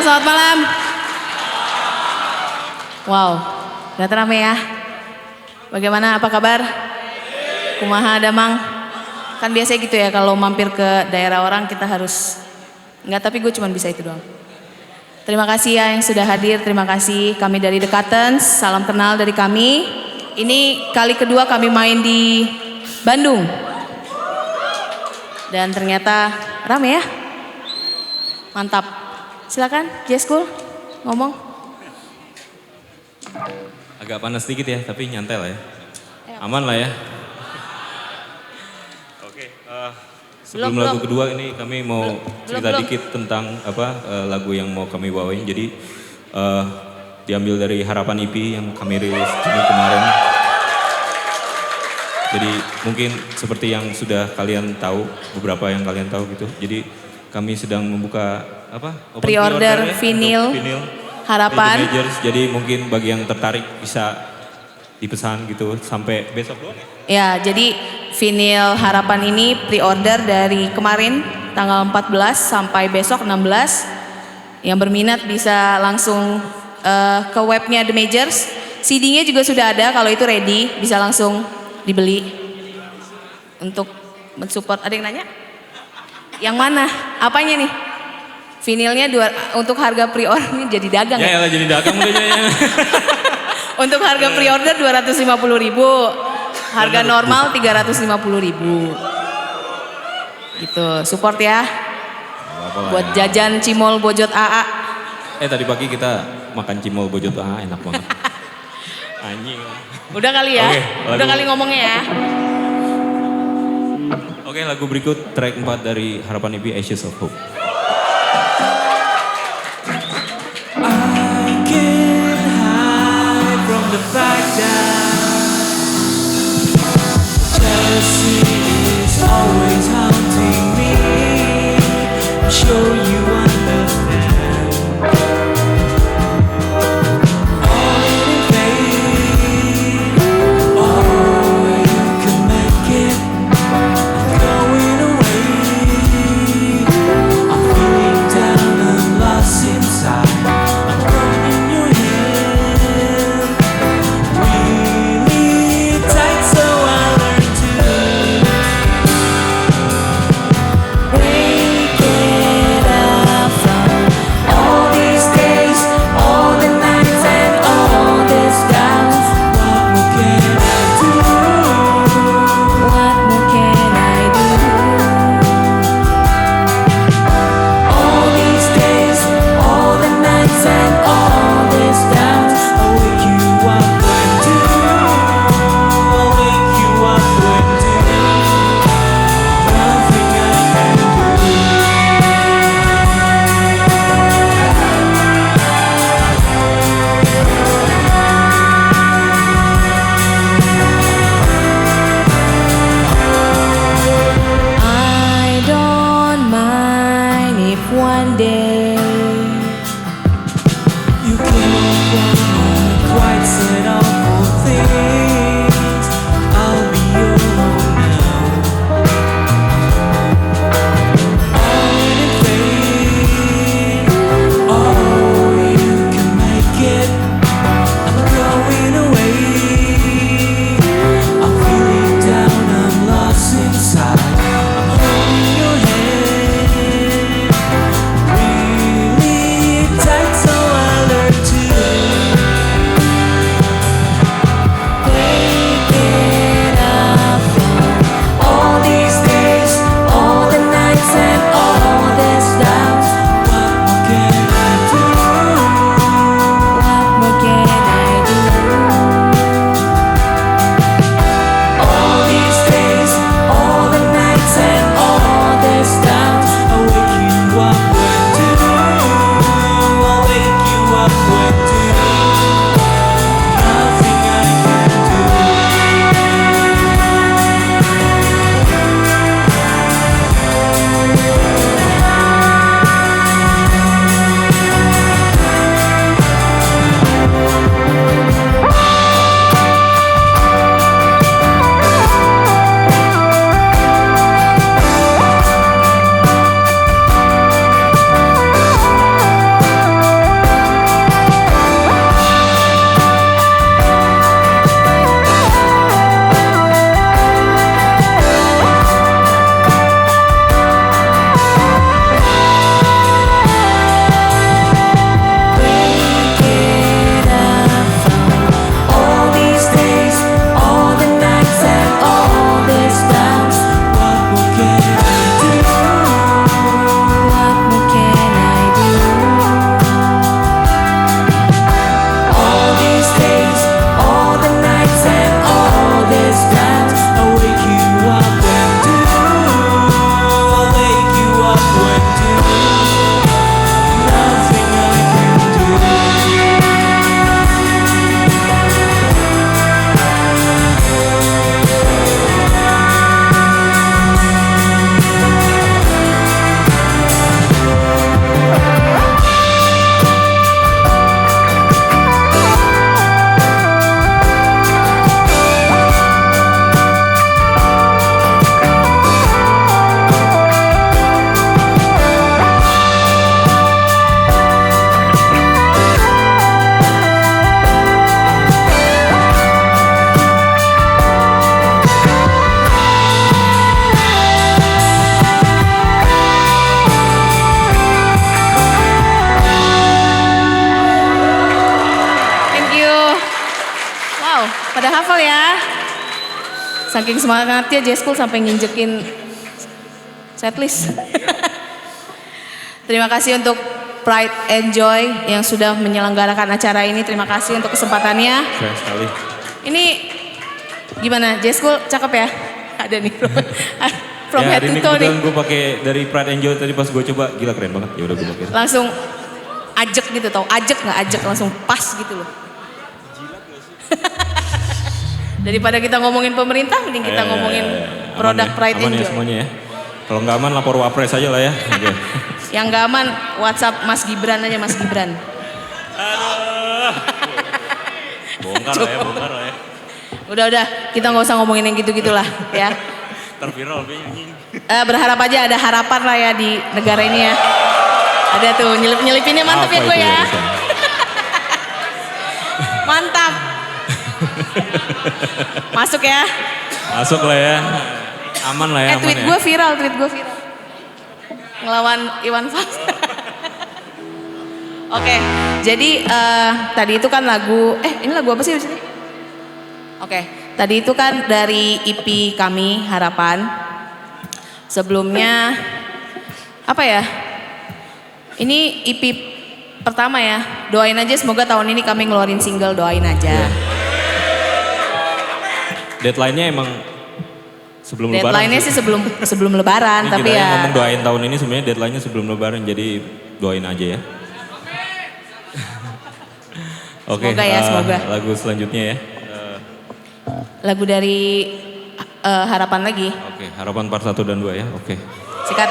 selamat malam. Wow, ternyata rame ya. Bagaimana, apa kabar? Kumaha damang? Kan biasa gitu ya, kalau mampir ke daerah orang kita harus, enggak, tapi gue cuma bisa itu doang. Terima kasih ya yang sudah hadir, terima kasih. Kami dari The Cuttons, salam kenal dari kami. Ini kali kedua kami main di Bandung. Dan ternyata rame ya. Mantap. Silakan, J-School, ngomong. Agak panas sedikit ya, tapi nyantai lah ya. Aman lah ya. Oke, sebelum lagu kedua ini kami mau cerita dikit tentang lagu yang mau kami bawain. Jadi diambil dari Harapan EP yang kami rilis Juni kemarin. Jadi mungkin seperti yang sudah kalian tahu, beberapa yang kalian tahu gitu. Jadi kami sedang membuka pre-order ya, vinyl Harapan. Jadi mungkin bagi yang tertarik bisa dipesan gitu sampai besok doang ya? Ya, jadi vinyl Harapan ini pre-order dari kemarin tanggal 14 sampai besok 16. Yang berminat bisa langsung ke webnya The Majors. CD-nya juga sudah ada, kalau itu ready bisa langsung dibeli untuk mensupport. Ada yang nanya? Yang mana? Apanya nih? Vinilnya untuk harga pre-order jadi dagang ya? Ya jadi dagang udah ya. Untuk harga pre-order 250.000, harga normal 350.000. Gitu, support ya. Buat jajan cimol bojot AA. Tadi pagi kita makan cimol bojot AA, enak banget. Anjing. Udah kali ya? Udah kali ngomongnya ya. Oke, lagu berikut track 4 dari Harapan EP, Ashes of Hope. The fact that jealousy is always haunting me. I'm sure you understand. All in vain. Oh, you can make it. I'm going away. I'm feeling down and lost inside. I'm holding your hand. hafal ya. Saking semangatnya J-School sampai nginjekin setlist. Terima kasih untuk Pride and Joy yang sudah menyelenggarakan acara ini. Terima kasih untuk kesempatannya. Sayang sekali. Ini gimana? J-School cakep ya? Ada nih. From Ya, head hari to ini toe nih. kebetulan gue pakai dari Pride and Joy tadi pas gue coba, gila keren banget. Ya udah gue pakai. Langsung ajek gitu tau. Ajek nggak ajek langsung pas gitu loh. Daripada kita ngomongin pemerintah, mending kita ngomongin produk Aman ya, Pride aman and ya Joy. semuanya ya. Kalau nggak aman lapor Wapres aja lah ya. Oke. Yang gak aman WhatsApp Mas Gibran aja Mas Gibran. Bongkar lah ya, bongkar lah ya. Udah kita nggak usah ngomongin yang gitu-gitulah ya. Terviral anjing. Berharap aja ada harapan lah ya di negara ini ya. Ada tuh nyelipinnya mantap Apa ya gue itu ya. Rizal? Mantap. Masuk ya. Masuk lah ya. Aman lah ya, aman Tweet ya. gue viral. Ngelawan Iwan Fals. Oke, jadi tadi itu kan lagu, ini lagu apa sih di sini? Oke, tadi itu kan dari EP kami Harapan. Sebelumnya apa ya? Ini EP pertama ya. Doain aja semoga tahun ini kami ngeluarin single, doain aja. Deadline-nya emang sebelum lebaran. Deadline-nya sih sebelum lebaran, Ini tapi kita ya ngomong doain tahun ini sebenarnya deadline-nya sebelum lebaran, jadi doain aja ya. Oke, Semoga ya, semoga. lagu selanjutnya ya. lagu dari Harapan lagi. Oke, Harapan part 1 dan 2 ya. Oke. Sikat.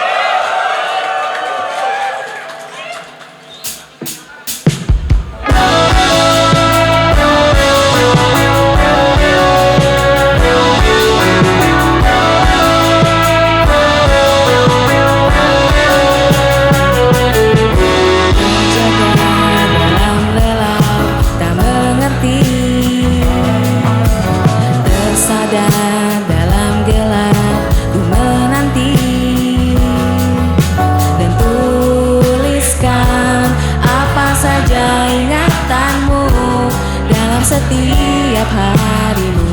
Setiap harimu,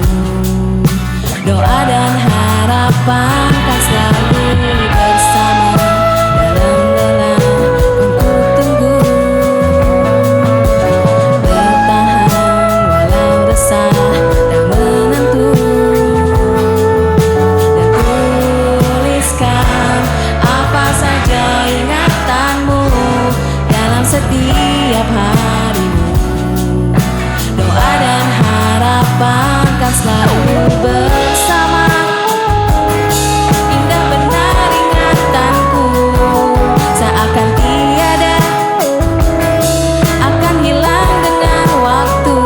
doa dan harapan kan selalu bersama. Dalam gelap untuk tunggu, bertahan walau resah dan menentu, dan tuliskan apa saja ingatanmu dalam setiap harimu. Doa dan harapan kan selalu bersama. Indah benar ingatanku, seakan tiada, akan hilang dengan waktu.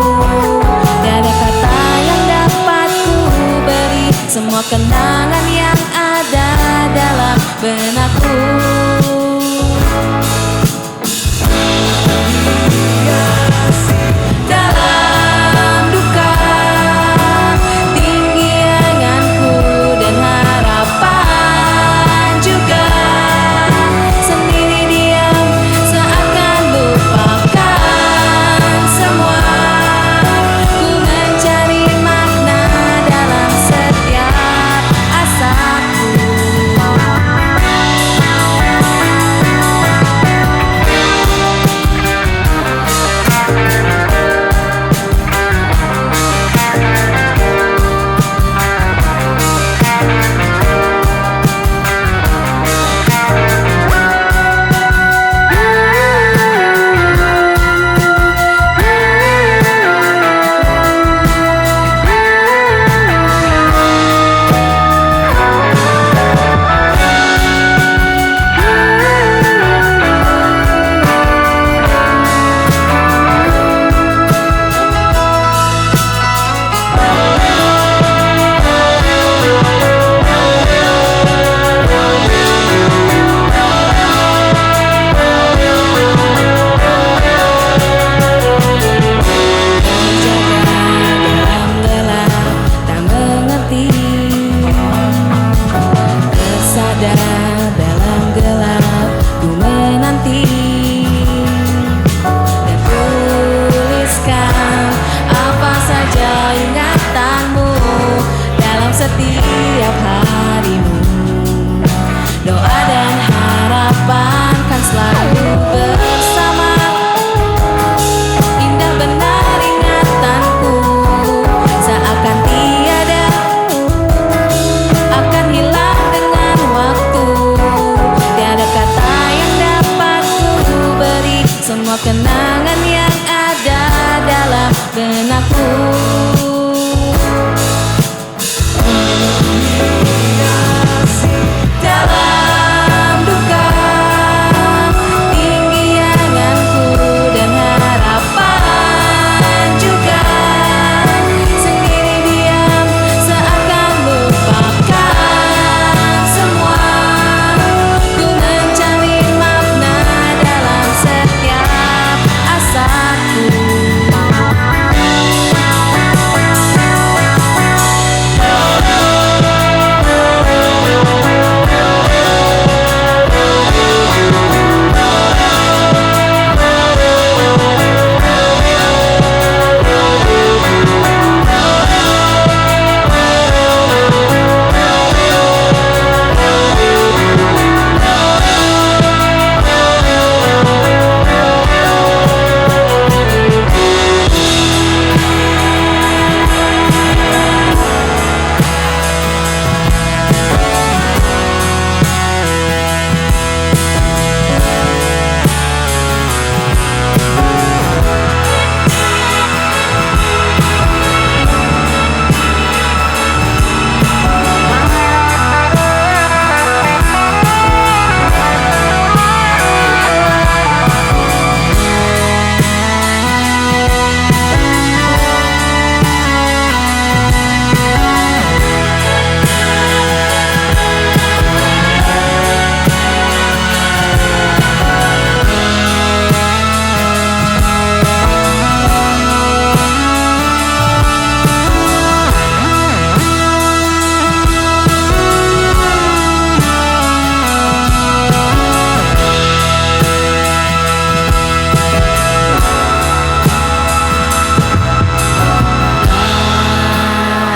Tiada kata yang dapat ku beri semua kenangan yang ada dalam benakku. Dalam duka, tinggi anganku dan harapan juga. Sendiri diam seakan lupakan semua. Ku mencari makna dalam setiap asaku. semua kenangan yang ada dalam benakku. Dalam duka, tinggi anganku dan harapan juga. Sendiri diam seakan lupakan semua. Ku mencari makna dalam setiap asaku.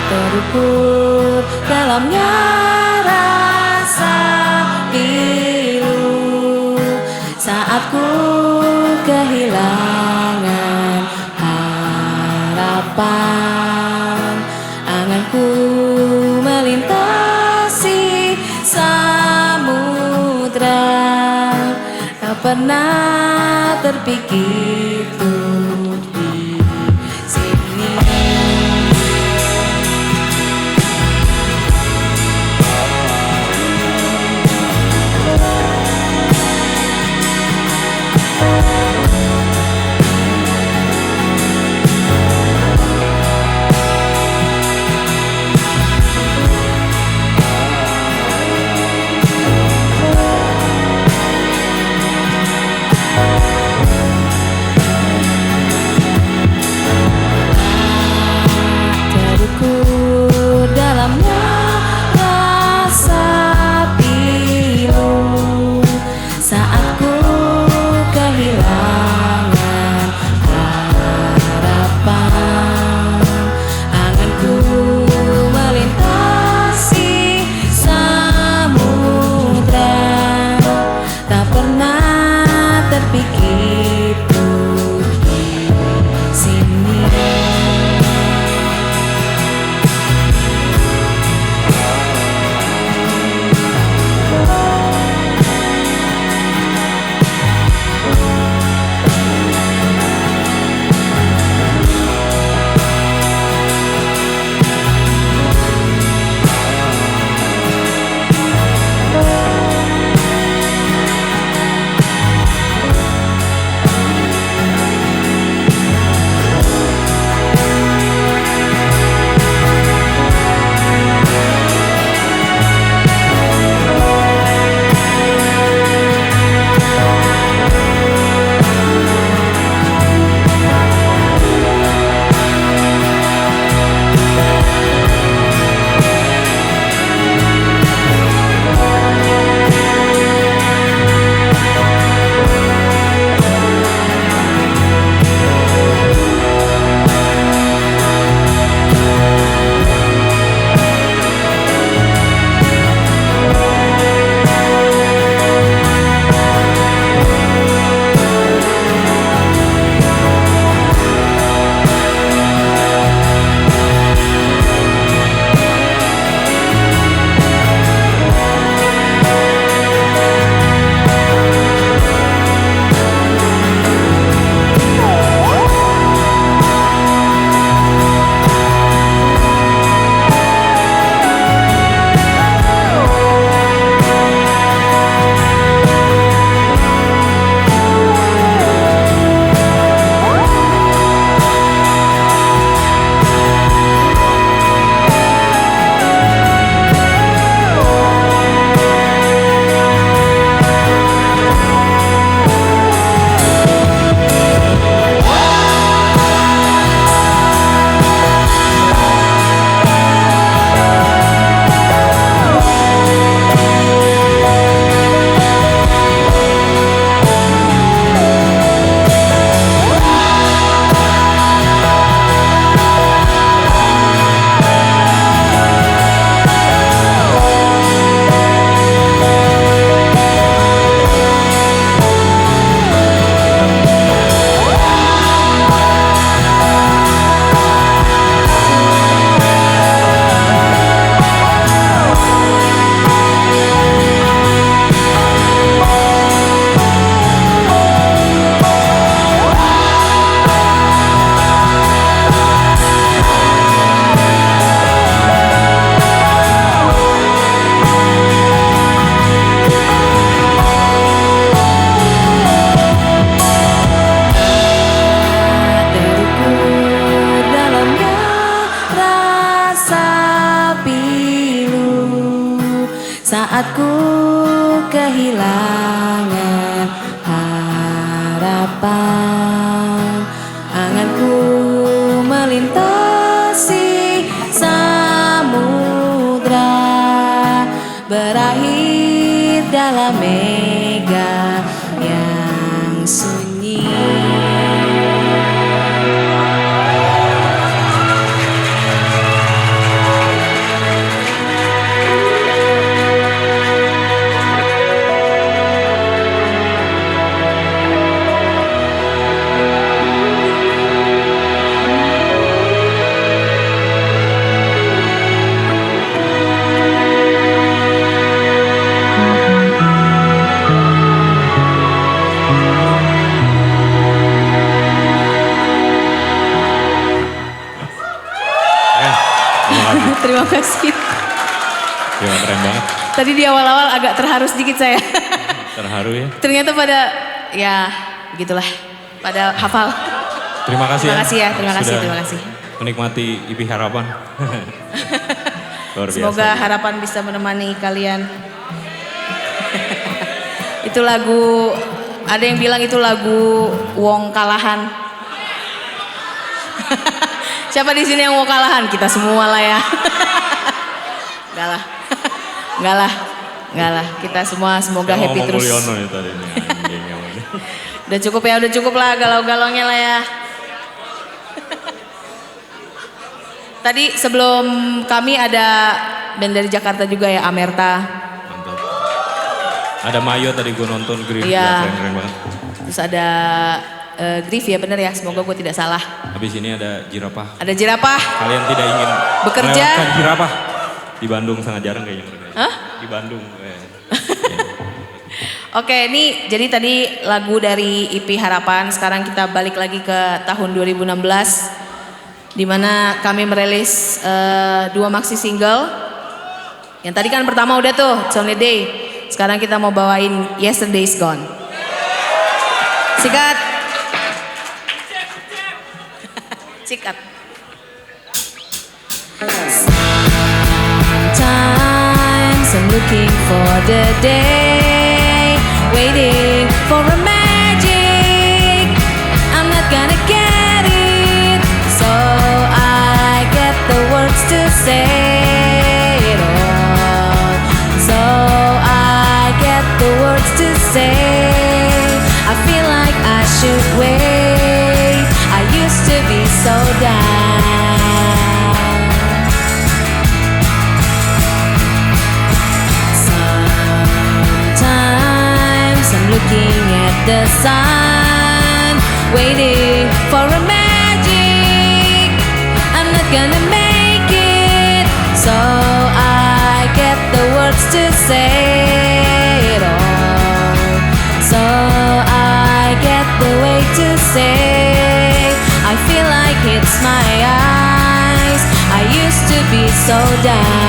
Terukur dalamnya rasa pilu saat ku kehilangan harapan. Anganku melintasi samudra, tak pernah terpikir untuk di sini. kehilangan harapan. Anganku melintasi samudra, berakhir dalam mega yang sunyi. Terima kasih. Terima kasih. Ya, keren banget. Tadi di awal-awal agak terharu sedikit saya. Terharu ya. Ternyata pada, ya begitulah, pada hafal. Terima kasih Terima kasih ya, terima kasih, Sudah terima kasih. menikmati IP Harapan. Luar biasa. Semoga harapan bisa menemani kalian. Itu lagu, ada yang bilang itu lagu Wong Kalahan. Siapa di sini yang mau kalahan? Kita semua lah ya. Enggak lah. Enggak lah. Enggak lah. Kita semua semoga Saya happy ngomong terus. Mulyono ya tadi nih, anjing yang ini. Udah cukup lah galau-galaunya lah ya. Tadi sebelum kami ada band dari Jakarta juga ya, Amerta. Mantap. Ada Mayo tadi gue nonton Griff, Iya. keren banget. Terus ada Griff ya, bener ya, semoga gue tidak salah. Habis ini ada Jirapah. Ada Jirapah. Kalian tidak ingin Bekerja. melewatkan Jirapah? Di Bandung sangat jarang kayaknya mereka. Hah? Di Bandung. Oke, ini jadi tadi lagu dari IP Harapan. Sekarang kita balik lagi ke tahun 2016, di mana kami merilis 2 maxi single. Yang tadi kan pertama udah tuh, It's Only Day. Sekarang kita mau bawain Yesterday's Gone. Sikat. Sikat. Sometimes I'm looking for the day, waiting for a magic. I'm not gonna get it, so I get the words to say it all. So I get the words to say. I feel like I should wait. I used to be so down. Sometimes I'm looking at the sun, waiting for a magic. I'm not gonna make it, so I get the words to say it all. So I get the way to say, I feel like it's my eyes. I used to be so down.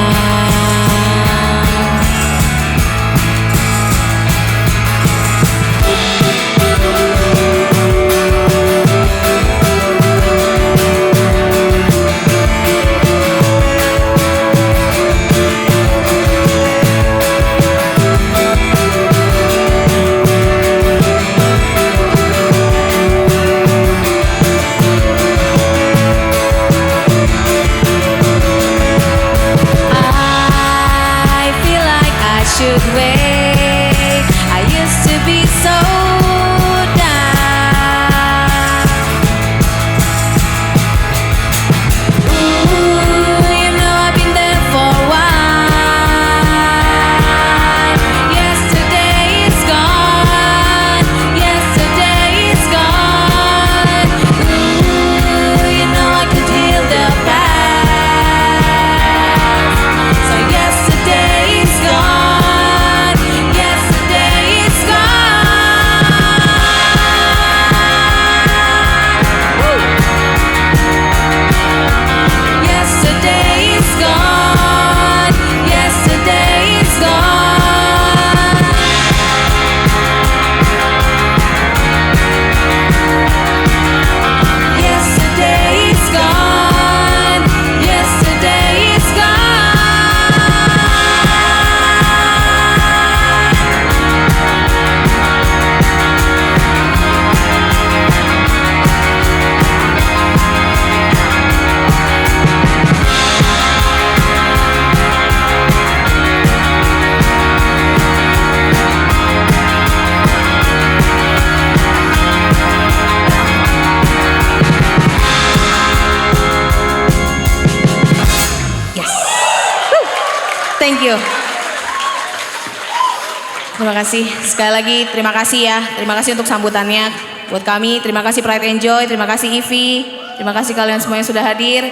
Terima kasih. Sekali lagi terima kasih ya. Terima kasih untuk sambutannya buat kami. Terima kasih Pride Enjoy, terima kasih Ivi. Terima kasih kalian semua yang sudah hadir.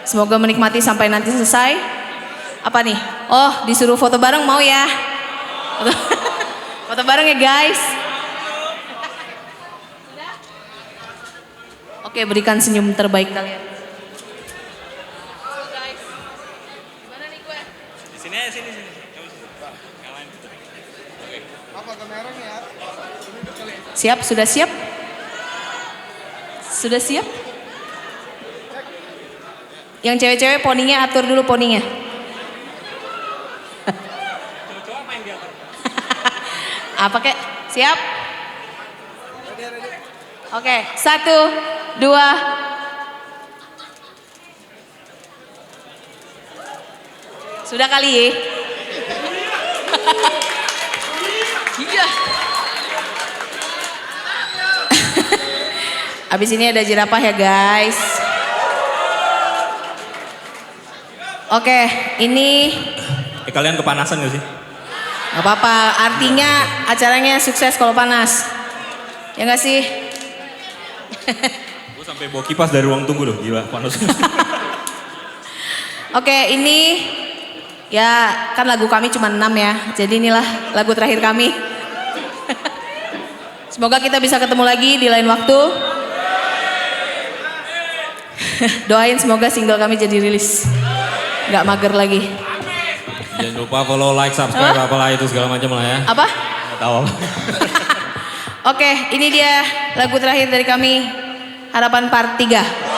Semoga menikmati sampai nanti selesai. Apa nih? Oh, disuruh foto bareng mau ya? Foto bareng ya guys. Oke, berikan senyum terbaik kalian. Di sini aja, sini. Siap? Sudah siap? Sudah siap? Yang cewek-cewek poninya atur dulu poninya. Apa kek? Siap? Oke, 1, 2. Sudah kali ya? Iya. Abis ini ada jerapah ya guys. Oke, ini Kalian kepanasan gak sih? gak apa-apa, artinya acaranya sukses kalau panas. Ya gak sih? Gue sampai bawa kipas dari ruang tunggu loh, gila panas. Oke, ini ya kan lagu kami cuma 6 ya. Jadi inilah lagu terakhir kami. Semoga kita bisa ketemu lagi di lain waktu. Doain semoga single kami jadi rilis. Gak mager lagi. Jangan lupa follow, like, subscribe, apalah itu segala macam lah ya. Apa? Gak tahu. Oke, ini dia lagu terakhir dari kami, Harapan Part 3.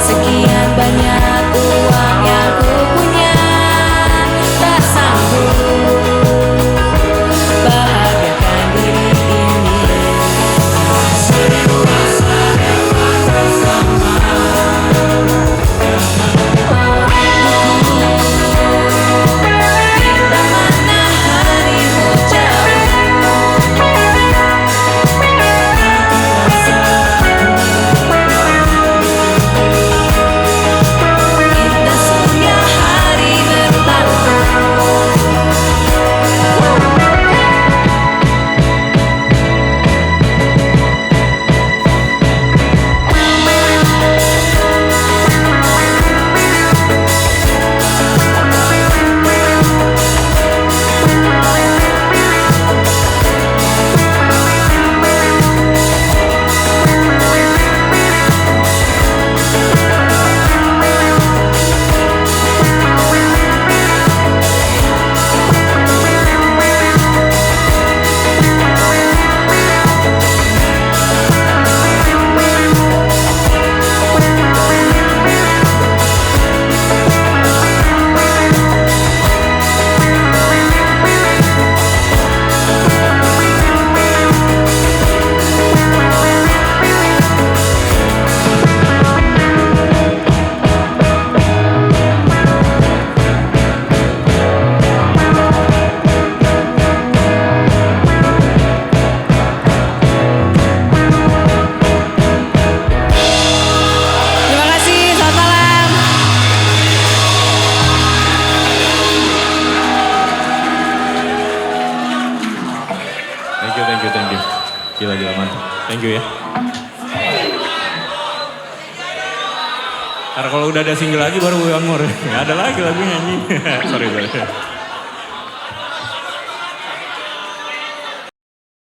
Sekian banyak uang you ya. Karena kalau udah ada single lagi baru One More. Nggak ada lagi lagunya anjing. Sorry.